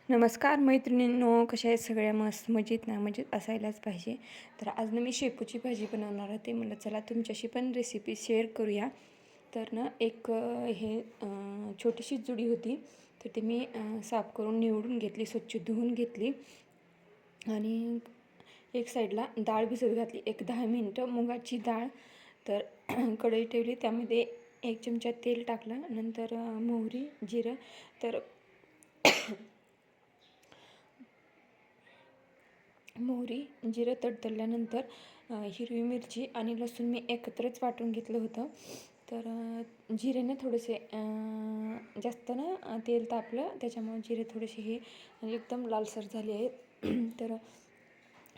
नमस्कार मैत्रिणींनो, कशा आहेत सगळ्या? मस्त मजेत ना? मजेत असायलाच पाहिजे. तर आज ना मी शेपूची भाजी बनवणार होते. म्हणलं चला तुमच्याशी पण रेसिपी शेअर करूया. तर ना छोटीशी जुडी होती, तर ती मी साफ करून निवडून घेतली, स्वच्छ धुवून घेतली आणि एक साईडला डाळ भिजत घातली, एक 10 मिनटं मुगाची डाळ. तर कढई ठेवली, त्यामध्ये 1 चमचा तेल टाकलं, नंतर मोहरी जिरं. तर मोहरी जिरं तडतडल्यानंतर हिरवी मिरची आणि लसूण मी एकत्रच वाटून घेतलं होतं. तर जिरेने थोडेसे जास्त ना तेल तापलं, त्याच्यामुळे जिरे थोडेसे हे एकदम लालसर झाले आहेत. तर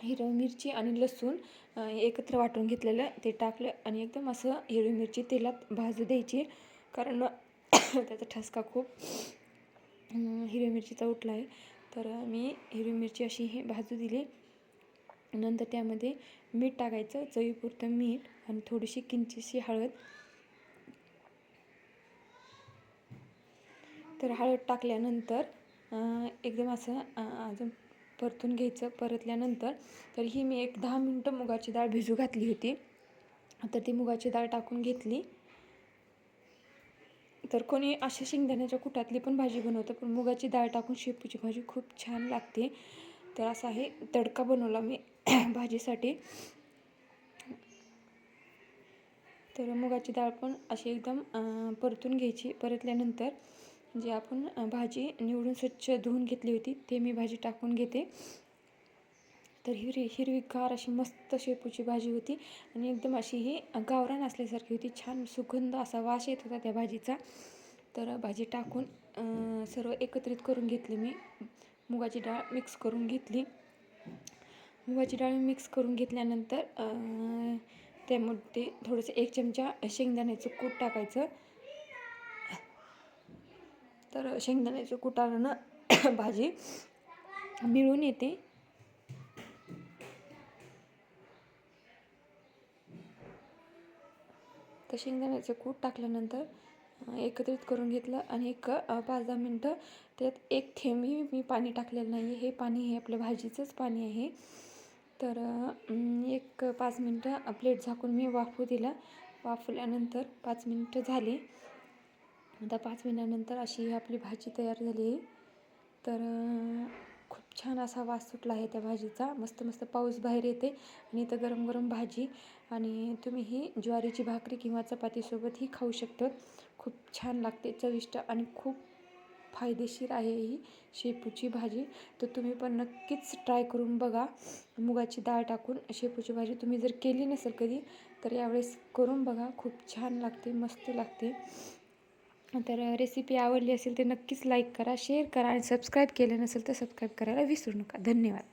हिरवी मिरची आणि लसूण एकत्र वाटून घेतलेलं ते टाकलं आणि एकदम असं हिरवी मिरची तेलात भाजू द्यायची, कारण त्याचा ठसका खूप हिरवी मिरचीचा उठला आहे. तर मी हिरवी मिरची अशी ही भाजू दिली. नंतर त्यामध्ये मीठ टाकायचं, चवीपुरतं मीठ आणि थोडीशी किंचितशी हळद. तर हळद टाकल्यानंतर एकदम असं अजून परतून घ्यायचं. परतल्यानंतर तर ही मी एक 10 मिनटं मुगाची डाळ भिजू घातली होती. तर ती मुगाची डाळ टाकून घेतली. तर कोणी अशा शेंगदाण्याच्या कुटातली पण भाजी बनवतं, पण मुगाची डाळ टाकून शेपूची भाजी खूप छान लागते. तर असा आहे तडका बनवला मी भाजीसाठी. तर मुगाची डाळ पण अशी एकदम परतून घ्यायची. परतल्यानंतर जे आपण भाजी निवडून स्वच्छ धुवून घेतली होती, ते मी भाजी टाकून घेते. तर हिरवीगार अशी मस्त शेपूची भाजी होती आणि एकदम अशी ही गावरान असल्यासारखी होती. छान सुगंध असा वास येत होता त्या भाजीचा. तर भाजी टाकून सर्व एकत्रित करून घेतली मी. मुगाची डाळ मिक्स करून घेतली. मुगाची डाळ मिक्स करून घेतल्यानंतर त्यामध्ये थोडंसं 1 चमचा शेंगदाण्याचं कूट टाकायचं. तर शेंगदाण्याच्या कुटानं भाजी मिळून येते. तर शेंगदाण्याचं कूट टाकल्यानंतर एकत्रित करून घेतलं आणि एक 5-10 मिनटं त्यात एक थेंबही मी पाणी टाकलेलं नाही आहे. हे पाणी हे आपल्या भाजीचंच पाणी आहे. तर एक 5 मिनटं प्लेट झाकून मी वाफू दिला. वाफवल्यानंतर 5 मिनटं झाली. आता 5 मिनिटानंतर अशी आपली भाजी तयार झाली आहे. तर खूप छान असा वास सुटला आहे त्या भाजीचा. मस्त मस्त पाऊस बाहेर येते आणि इथं गरम गरम भाजी आणि तुम्ही ही ज्वारीची भाकरी किंवा चपातीसोबतही खाऊ शकता. खूप छान लागते, चविष्ट आणि खूप फायदेशीर आहे ही शेपूची भाजी. तर तुम्ही पण नक्कीच ट्राय करून बघा. मुगाची डाळ टाकून शेपूची भाजी तुम्ही जर केली नसेल कधी, तर यावेळेस करून बघा. खूप छान लागते, मस्त लागते. तर रेसिपी आवडली असेल तर नक्कीच लाईक करा, शेअर करा आणि सबस्क्राईब केलं नसेल तर सबस्क्राईब करायला विसरू नका. धन्यवाद.